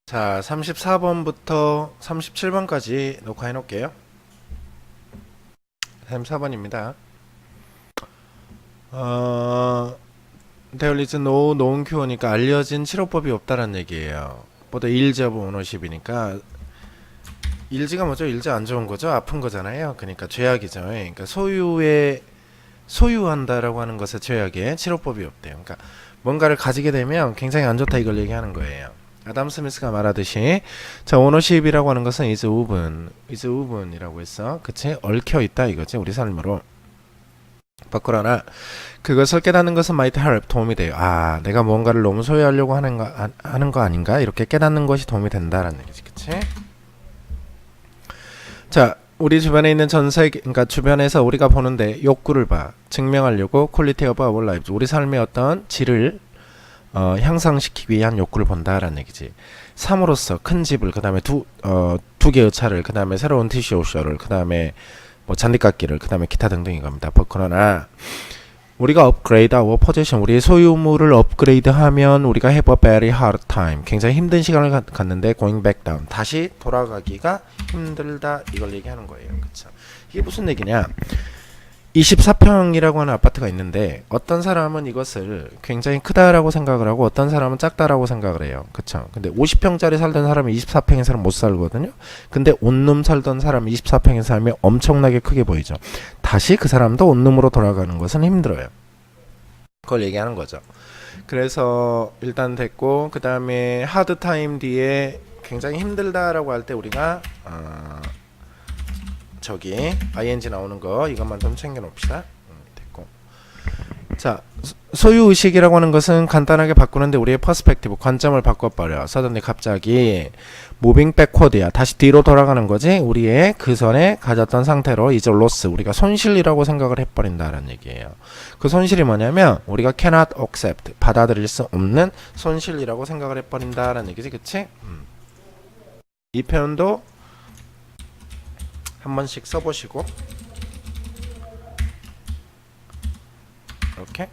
자, 34번부터 37번까지 녹화해 놓을게요. 34번입니다. There is no known cure니까 알려진 치료법이 없다는 얘기예요. 보다 일지 오브 오너십이니까 일지가 뭐죠? 일지 안 좋은 거죠? 아픈 거잖아요. 그러니까 죄악이죠. 그러니까 소유한다라고 하는 것의 죄악에 치료법이 없대요. 그러니까 뭔가를 가지게 되면 굉장히 안 좋다 이걸 얘기하는 거예요. 아담 스미스가 말하듯이 자 오너십이라고 하는 것은 is woven이라고 했어. 그치? 얽혀 있다 이거지 우리 삶으로. 그러나 그것을 깨닫는 것은 might help 도움이 돼요. 아 내가 뭔가를 너무 소유하려고 하는 거 아닌가 이렇게 깨닫는 것이 도움이 된다라는 얘기지. 그치? 자 우리 주변에 있는 전 세계 그러니까 주변에서 우리가 보는데 욕구를 봐 증명하려고 quality of our lives 우리 삶의 어떤 질을 향상시키기 위한 욕구를 본다라는 얘기지. 삶으로써 큰 집을 그 다음에 두 개의 차를 그 다음에 새로운 티슈오셔를 그 다음에 뭐 잔디깎기를 그 다음에 기타 등등인 겁니다. 그러나 우리가 업그레이드 our possession 우리의 소유물을 업그레이드하면 우리가 have a very hard time 굉장히 힘든 시간을 갖는데 going back down 다시 돌아가기가 힘들다 이걸 얘기하는 거예요. 그쵸? 이게 무슨 얘기냐 24평이라고 하는 아파트가 있는데 어떤 사람은 이것을 굉장히 크다라고 생각을 하고 어떤 사람은 작다라고 생각을 해요. 그쵸? 근데 50평짜리 살던 사람이 24평의 사람 못 살거든요. 근데 온룸 살던 사람이 24평의 사람이 엄청나게 크게 보이죠. 다시 그 사람도 온룸으로 돌아가는 것은 힘들어요. 그걸 얘기하는 거죠. 그래서 일단 됐고 그 다음에 하드 타임 뒤에 굉장히 힘들다라고 할 때 우리가 저기 ing 나오는 거 이것만 좀 챙겨 놓읍시다. 됐고. 자, 소유 의식이라고 하는 것은 간단하게 바꾸는데 우리의 퍼스펙티브 관점을 바꿔버려. 서든리 갑자기 무빙 백워드야. 다시 뒤로 돌아가는 거지. 우리의 그 전에 가졌던 상태로 이제 로스 우리가 손실이라고 생각을 해버린다는 얘기예요. 그 손실이 뭐냐면 우리가 cannot accept 받아들일 수 없는 손실이라고 생각을 해버린다는 얘기지, 그치? 이 표현도 한 번씩 써보시고 이렇게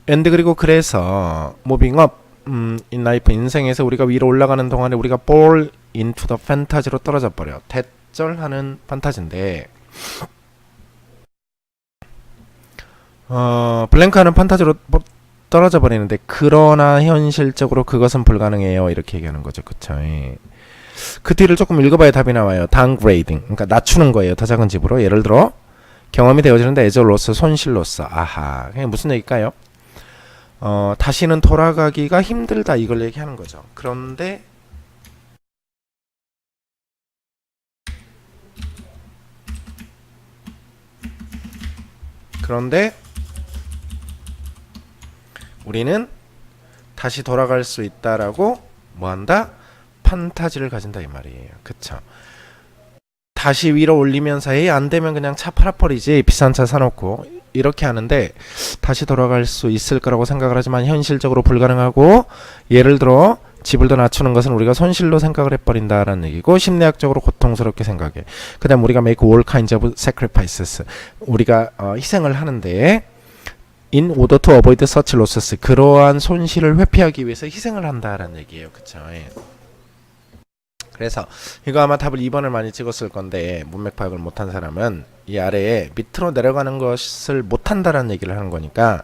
and 그리고 그래서 moving up in life 인생에서 우리가 위로 올라가는 동안에 우리가 fall into the fantasy로 떨어져 버려 대절하는 판타지인데 블랭크하는 판타지로 떨어져 버리는데 그러나 현실적으로 그것은 불가능해요 이렇게 얘기하는 거죠. 그쵸? 그 뒤를 조금 읽어봐야 답이 나와요. downgrading 그러니까 낮추는 거예요. 더 작은 집으로. 예를 들어 경험이 되어지는데 as a loss 손실로서 아하 그게 무슨 얘기일까요? 다시는 돌아가기가 힘들다 이걸 얘기하는 거죠. 그런데 우리는 다시 돌아갈 수 있다라고 뭐한다? 판타지를 가진다 이 말이에요. 그쵸? 다시 위로 올리면서 안 되면 그냥 차 팔아버리지 비싼 차 사놓고 이렇게 하는데 다시 돌아갈 수 있을 거라고 생각을 하지만 현실적으로 불가능하고 예를 들어 집을 더 낮추는 것은 우리가 손실로 생각을 해버린다라는 얘기고 심리학적으로 고통스럽게 생각해. 그 다음 우리가 make all kinds of sacrifices 우리가 희생을 하는데 in order to avoid such losses 그러한 손실을 회피하기 위해서 희생을 한다라는 얘기예요. 그쵸? 그래서 이거 아마 답을 2번을 많이 찍었을 건데 문맥 파악을 못한 사람은 이 아래에 밑으로 내려가는 것을 못한다라는 얘기를 하는 거니까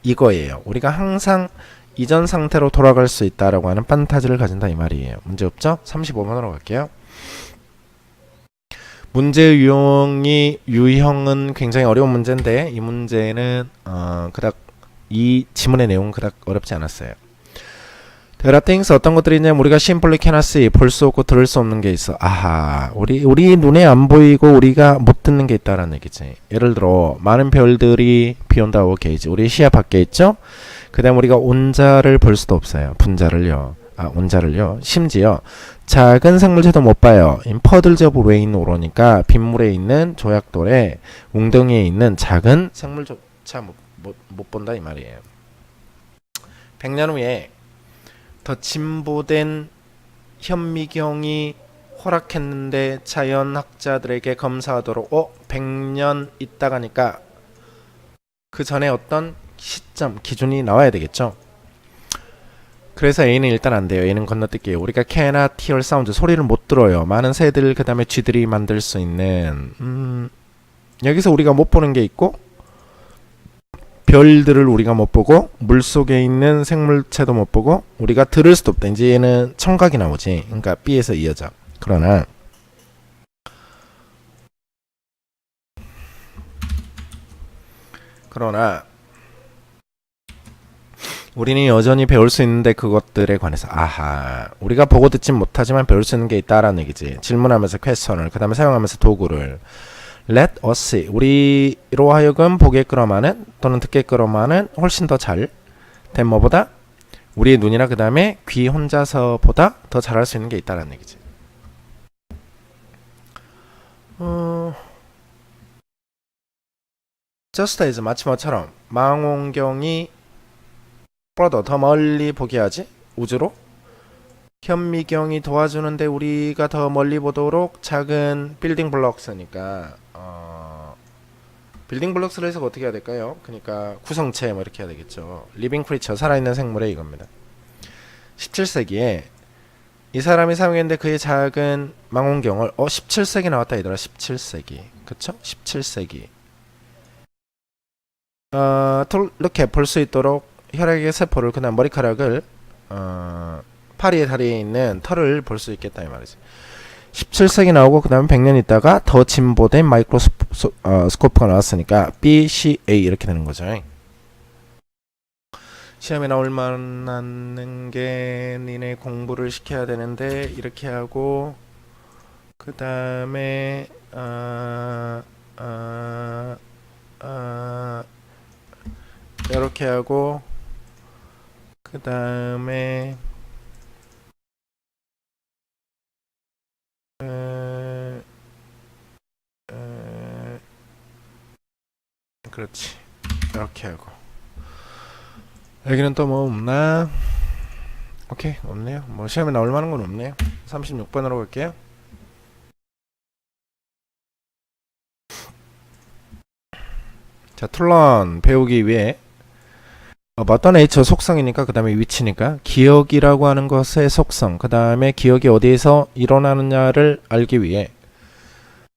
이거예요. 우리가 항상 이전 상태로 돌아갈 수 있다라고 하는 판타지를 가진다 이 말이에요. 문제 없죠? 35번으로 갈게요. 문제의 유형은 굉장히 어려운 문제인데 이 문제는 그닥 이 지문의 내용은 그닥 어렵지 않았어요. There are things 어떤 것들이 있냐면 우리가 simply cannot see 볼 수 없고 들을 수 없는 게 있어. 아하 우리 눈에 안 보이고 우리가 못 듣는 게 있다라는 얘기지. 예를 들어 많은 별들이 beyond our gaze 우리 시야 밖에 있죠. 그 다음 우리가 온자를 볼 수도 없어요. 분자를요. 온자를요. 심지어 작은 생물체도 못 봐요. 퍼들즈 오브 레인 오로니까 빗물에 있는 조약돌에 웅덩이에 있는 작은 생물조차 못 본다 이 말이에요. 100년 후에 더 진보된 현미경이 허락했는데 자연학자들에게 검사하도록 100년 있다가니까 그 전에 어떤 시점 기준이 나와야 되겠죠. 그래서 A는 일단 안 돼요. A는 건너뛸게요. 우리가 cannot hear sound 소리를 못 들어요. 많은 새들 그 다음에 쥐들이 만들 수 있는 여기서 우리가 못 보는 게 있고 별들을 우리가 못 보고 물속에 있는 생물체도 못 보고 우리가 들을 수도 없다. 이제 얘는 청각이 나오지. 그러니까 B에서 이어져. 그러나 우리는 여전히 배울 수 있는데 그것들에 관해서 우리가 보고 듣진 못하지만 배울 수 있는 게 있다라는 얘기지. 질문하면서 퀘스천을 그 다음에 사용하면서 도구를 Let us see 우리로 하여금 보게끔 하는 또는 듣게끔 하는 훨씬 더 잘 된 뭐보다 우리의 눈이나 그 다음에 귀 혼자서보다 더 잘할 수 있는 게 있다라는 얘기지. Just as 마치 뭐처럼 망원경이 더 멀리 보게 하지 우주로 현미경이 도와주는데 우리가 더 멀리 보도록 작은 빌딩 블록스니까 빌딩 블록스를 해서 어떻게 해야 될까요? 그러니까 구성체 뭐 이렇게 해야 되겠죠. 리빙 크리처 살아있는 생물의 이겁니다. 17세기에 이 사람이 사용했는데 그의 작은 망원경을 17세기 나왔다 얘들아. 17세기 그쵸? 17세기 이렇게 볼 수 있도록 혈액의 세포를 그다음 머리카락을 파리의 다리에 있는 털을 볼 수 있겠다 이 말이지. 17세기 나오고 그 다음에 100년 있다가 더 진보된 마이크로스코프가 나왔으니까 BCA 이렇게 되는 거죠. 시험에 나올 만한 게 니네 공부를 시켜야 되는데 이렇게 하고 그 다음에 이렇게 하고 그 다음에 그렇지 이렇게 하고 여기는 또 뭐 없나? 오케이 없네요. 뭐 시험에 나올 만한 건 없네요. 36번으로 갈게요. 자 툴런 배우기 위해 어떤 네이처 속성이니까 그 다음에 위치니까 기억이라고 하는 것의 속성 그 다음에 기억이 어디에서 일어나느냐를 알기 위해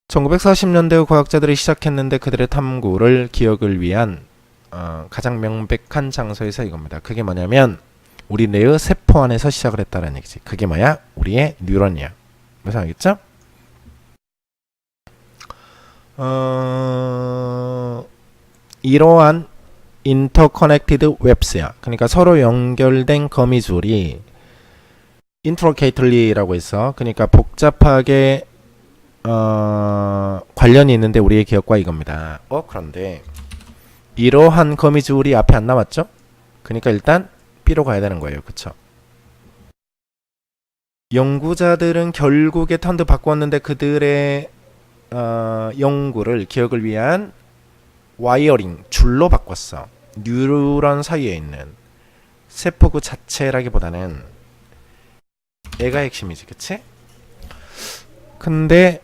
1940년대 과학자들이 시작했는데 그들의 탐구를 기억을 위한 가장 명백한 장소에서 이겁니다. 그게 뭐냐면 우리 뇌의 세포 안에서 시작을 했다는 얘기지. 그게 뭐야? 우리의 뉴런이야. 무슨 알겠죠? 이러한 인터커넥티드 웹스야. 그러니까 서로 연결된 거미줄이 인트로케이틀리라고 해서 그러니까 복잡하게 관련이 있는데 우리의 기억과 이겁니다. 그런데 이러한 거미줄이 앞에 안 나왔죠? 그러니까 일단 B로 가야 되는 거예요. 그쵸? 연구자들은 결국에 턴도 바꿨는데 그들의 연구를 기억을 위한 와이어링 줄로 바꿨어. 뉴런 사이에 있는 세포 그 자체라기보다는 애가 핵심이지. 그치? 근데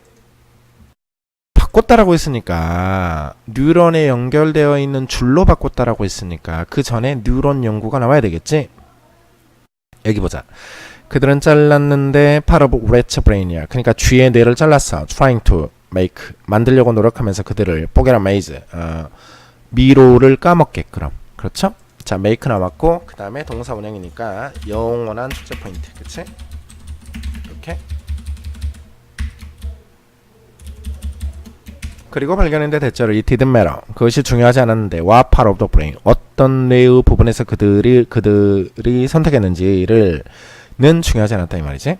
바꿨다라고 했으니까 뉴런에 연결되어 있는 줄로 바꿨다라고 했으니까 그 전에 뉴런 연구가 나와야 되겠지? 여기 보자. 그들은 잘랐는데 part of rat brain이야. 그러니까 쥐의 뇌를 잘랐어. trying to make 만들려고 노력하면서 그들을 뽀개라 메이즈 미로를 까먹게끔. 그렇죠? 자 make 나왔고 그 다음에 동사 원형이니까 영원한 출제 포인트. 그치? 이렇게 그리고 발견했는데 대체로 it didn't matter. 그것이 중요하지 않았는데 what part of the brain 어떤 뇌의 부분에서 그들이 선택했는지를 는 중요하지 않았다 이 말이지.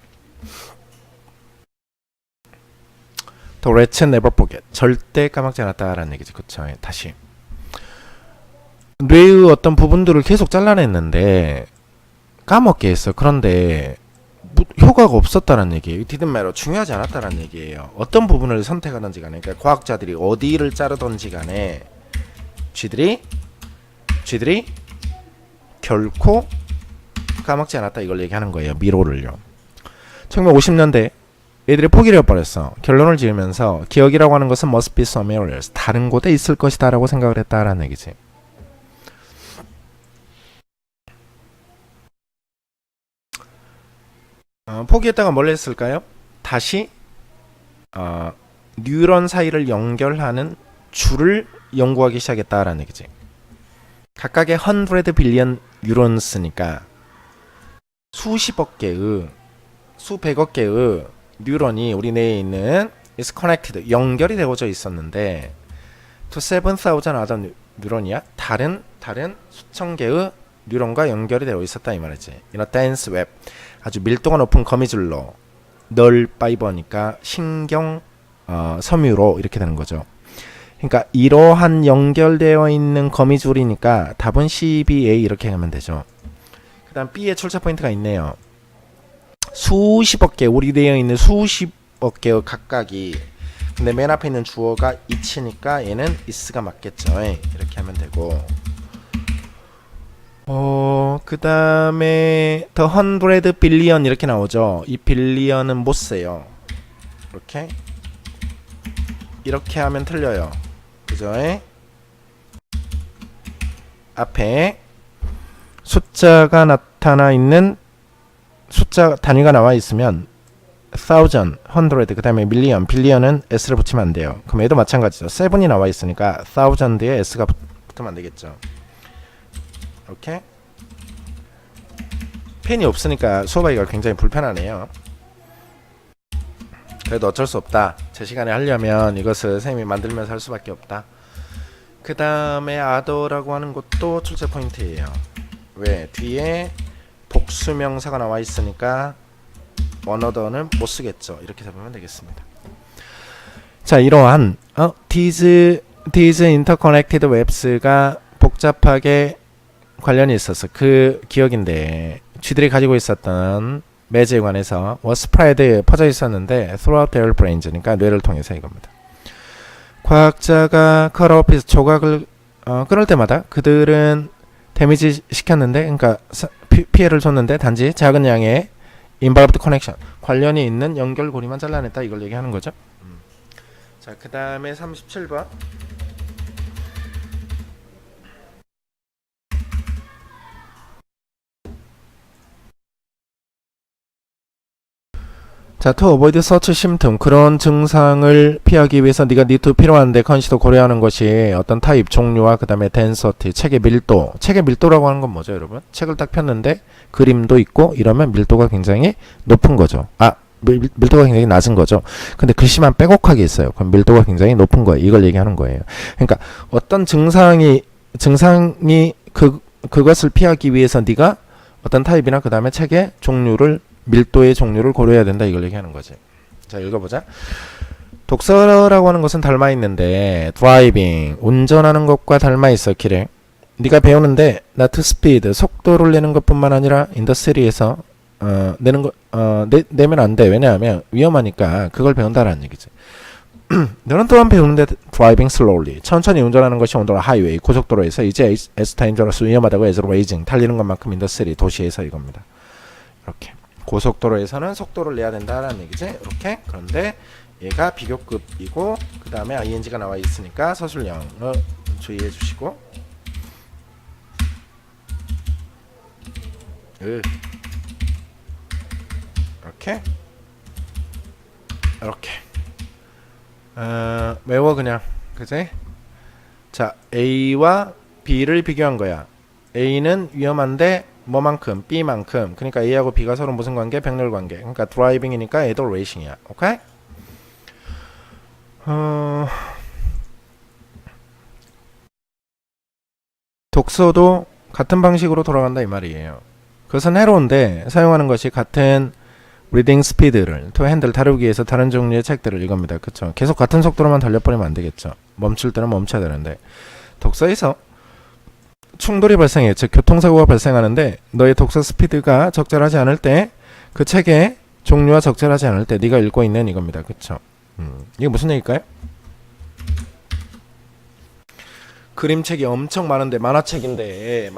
The rats never forget. 절대 까먹지 않았다라는 얘기지. 그쵸? 다시 뇌의 어떤 부분들을 계속 잘라냈는데 까먹게 했어. 그런데 효과가 없었다는 얘기예요. didn't matter. 중요하지 않았다는 얘기예요. 어떤 부분을 선택하든지 간에 그러니까 과학자들이 어디를 자르든지 간에 쥐들이 결코 까먹지 않았다 이걸 얘기하는 거예요. 미로를요. 1950년대 애들이 포기를 해버렸어. 결론을 지으면서 기억이라고 하는 것은 must be somewhere else. 다른 곳에 있을 것이다 라고 생각을 했다라는 얘기지. 포기했다가 뭘 했을까요? 다시 뉴런 사이를 연결하는 줄을 연구하기 시작했다라는 얘기지. 각각의 100 빌리언 뉴런스니까 수십억 개의 수백억 개의 뉴런이 우리 뇌에 있는 is connected 연결이 되어져 있었는데 to 7,000 other 뉴런이야 다른 수천 개의 뉴런과 연결이 되어 있었다 이 말이지. in a dense web 아주 밀도가 높은 거미줄로 널 파이버니까 신경 섬유로 이렇게 되는 거죠. 그러니까 이러한 연결되어 있는 거미줄이니까 답은 CBA 이렇게 하면 되죠. 그 다음 B의 출제 포인트가 있네요. 수십억 개 우리 되어 있는 수십억 개의 각각이 근데 맨 앞에 있는 주어가 it니까 얘는 is가 맞겠죠. 이렇게 하면 되고 그 다음에 the 100 billion 이렇게 나오죠. 이 빌리언은 못 써요. 이렇게 하면 틀려요. 그죠? 앞에 숫자가 나타나 있는 숫자 단위가 나와 있으면 1000, 100, 그 다음에 million, billion은 s를 붙이면 안 돼요. 그럼 얘도 마찬가지죠. 7이 나와 있으니까 1000에 s가 붙으면 안 되겠죠. 이렇게 펜이 없으니까 수업하기가 굉장히 불편하네요. 그래도 어쩔 수 없다. 제 시간에 하려면 이것을 선생님이 만들면서 할 수밖에 없다. 그 다음에 other라고 하는 것도 출제 포인트예요. 왜? 뒤에 복수명사가 나와 있으니까 another는 못 쓰겠죠. 이렇게 잡으면 되겠습니다. 자, 이러한 these interconnected webs가 복잡하게 관련이 있어서 그 기억인데 쥐들이 가지고 있었던 매제에 관해서 was spread 퍼져 있었는데 throughout their brains 그러니까 뇌를 통해서 이겁니다. 과학자가 cut off 조각을 끊을 때마다 그들은 데미지 시켰는데 그러니까 피해를 줬는데 단지 작은 양의 involved connection 관련이 있는 연결고리만 잘라냈다 이걸 얘기하는 거죠. 자, 그 다음에 37번 자, to avoid such symptom 그런 증상을 피하기 위해서 네가 need to 필요한데 컨시더 고려하는 것이 어떤 타입 종류와 그 다음에 density 책의 밀도 책의 밀도라고 하는 건 뭐죠 여러분? 책을 딱 폈는데 그림도 있고 이러면 밀도가 굉장히 높은 거죠. 밀도가 굉장히 낮은 거죠. 근데 글씨만 빼곡하게 있어요. 그럼 밀도가 굉장히 높은 거예요. 이걸 얘기하는 거예요. 그러니까 어떤 증상이 그것을 피하기 위해서 네가 어떤 타입이나 그 다음에 책의 종류를 밀도의 종류를 고려해야 된다 이걸 얘기하는 거지. 자, 읽어보자. 독서라고 하는 것은 닮아 있는데 driving 운전하는 것과 닮아 있어. 길에 네가 배우는데 not speed 속도를 내는 것뿐만 아니라 인더스트리에서 내면 안 돼. 왜냐하면 위험하니까 그걸 배운다라는 얘기지. 너는 또한 배우는데 driving slowly 천천히 운전하는 것이 온도라 하이웨이 고속도로에서 이제 as dangerous 위험하다고 as racing 달리는 것만큼 인더스트리 도시에서 이겁니다. 이렇게 고속도로에서는 속도를 내야 된다라는 얘기지. 이렇게 그런데 얘가 비교급이고 그 다음에 ing가 나와 있으니까 서술형을 주의해 주시고 이렇게 외워 그냥 그지? 자, A와 B를 비교한 거야. A는 위험한데 뭐만큼? B만큼. 그러니까 A하고 B가 서로 무슨 관계? 병렬 관계. 그러니까 드라이빙이니까 얘도 레이싱이야. 오케이? 독서도 같은 방식으로 돌아간다 이 말이에요. 그것은 해로운데 사용하는 것이 같은 리딩 스피드를 to handle 다루기 위해서 다른 종류의 책들을 이겁니다. 그쵸? 계속 같은 속도로만 달려버리면 안 되겠죠. 멈출 때는 멈춰야 되는데 독서에서 충돌이 발생해 즉 교통사고가 발생하는데 너의 독서 스피드가 적절하지 않을 때 그 책의 종류와 적절하지 않을 때 네가 읽고 있는 이겁니다. 그쵸? 이게 무슨 얘기일까요? 그림책이 엄청 많은데 만화책인데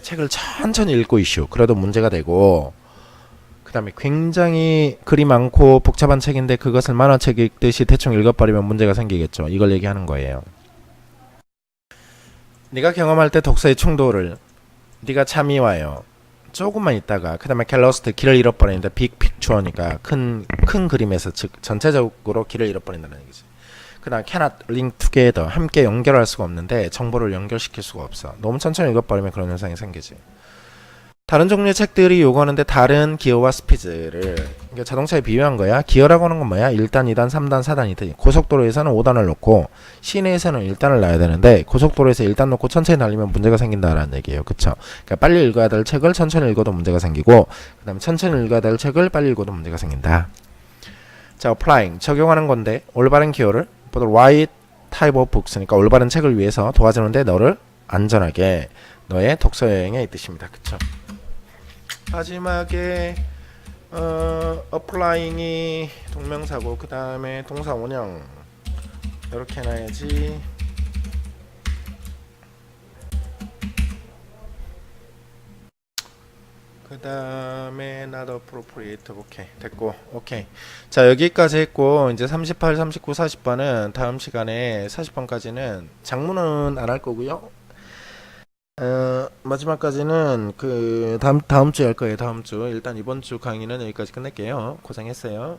책을 천천히 읽고 이슈 그래도 문제가 되고 그 다음에 굉장히 글이 많고 복잡한 책인데 그것을 만화책 읽듯이 대충 읽어버리면 문제가 생기겠죠. 이걸 얘기하는 거예요. 네가 경험할 때 독서의 충돌을 네가 참이 와요. 조금만 있다가 그 다음에 get lost 길을 잃어버리는데 big picture니까 큰 그림에서 즉 전체적으로 길을 잃어버린다는 얘기지. 그 다음 cannot link together 함께 연결할 수가 없는데 정보를 연결시킬 수가 없어. 너무 천천히 읽어버리면 그런 현상이 생기지. 다른 종류의 책들이 요구하는데 다른 기어와 스피드를 그러니까 자동차에 비유한 거야. 기어라고 하는 건 뭐야? 1단, 2단, 3단, 4단, 2단. 고속도로에서는 5단을 놓고 시내에서는 1단을 놔야 되는데 고속도로에서 1단 놓고 천천히 달리면 문제가 생긴다라는 얘기예요. 그쵸? 그러니까 빨리 읽어야 될 책을 천천히 읽어도 문제가 생기고 그 다음에 천천히 읽어야 될 책을 빨리 읽어도 문제가 생긴다. 자, applying 적용하는 건데 올바른 기어를 for the right type of books 그러니까 올바른 책을 위해서 도와주는데 너를 안전하게 너의 독서 여행에 이 뜻입니다. 그쵸? 마지막에 applying이 동명사고 그 다음에 동사 원형 이렇게 해놔야지. 그 다음에 not appropriate. 오케이 됐고 오케이. 자 여기까지 했고 이제 38, 39, 40번은 다음 시간에 40번까지는 작문은 안 할 거고요. 마지막까지는 그 다음 주에 할 거예요. 다음 주 일단 이번 주 강의는 여기까지 끝낼게요. 고생했어요.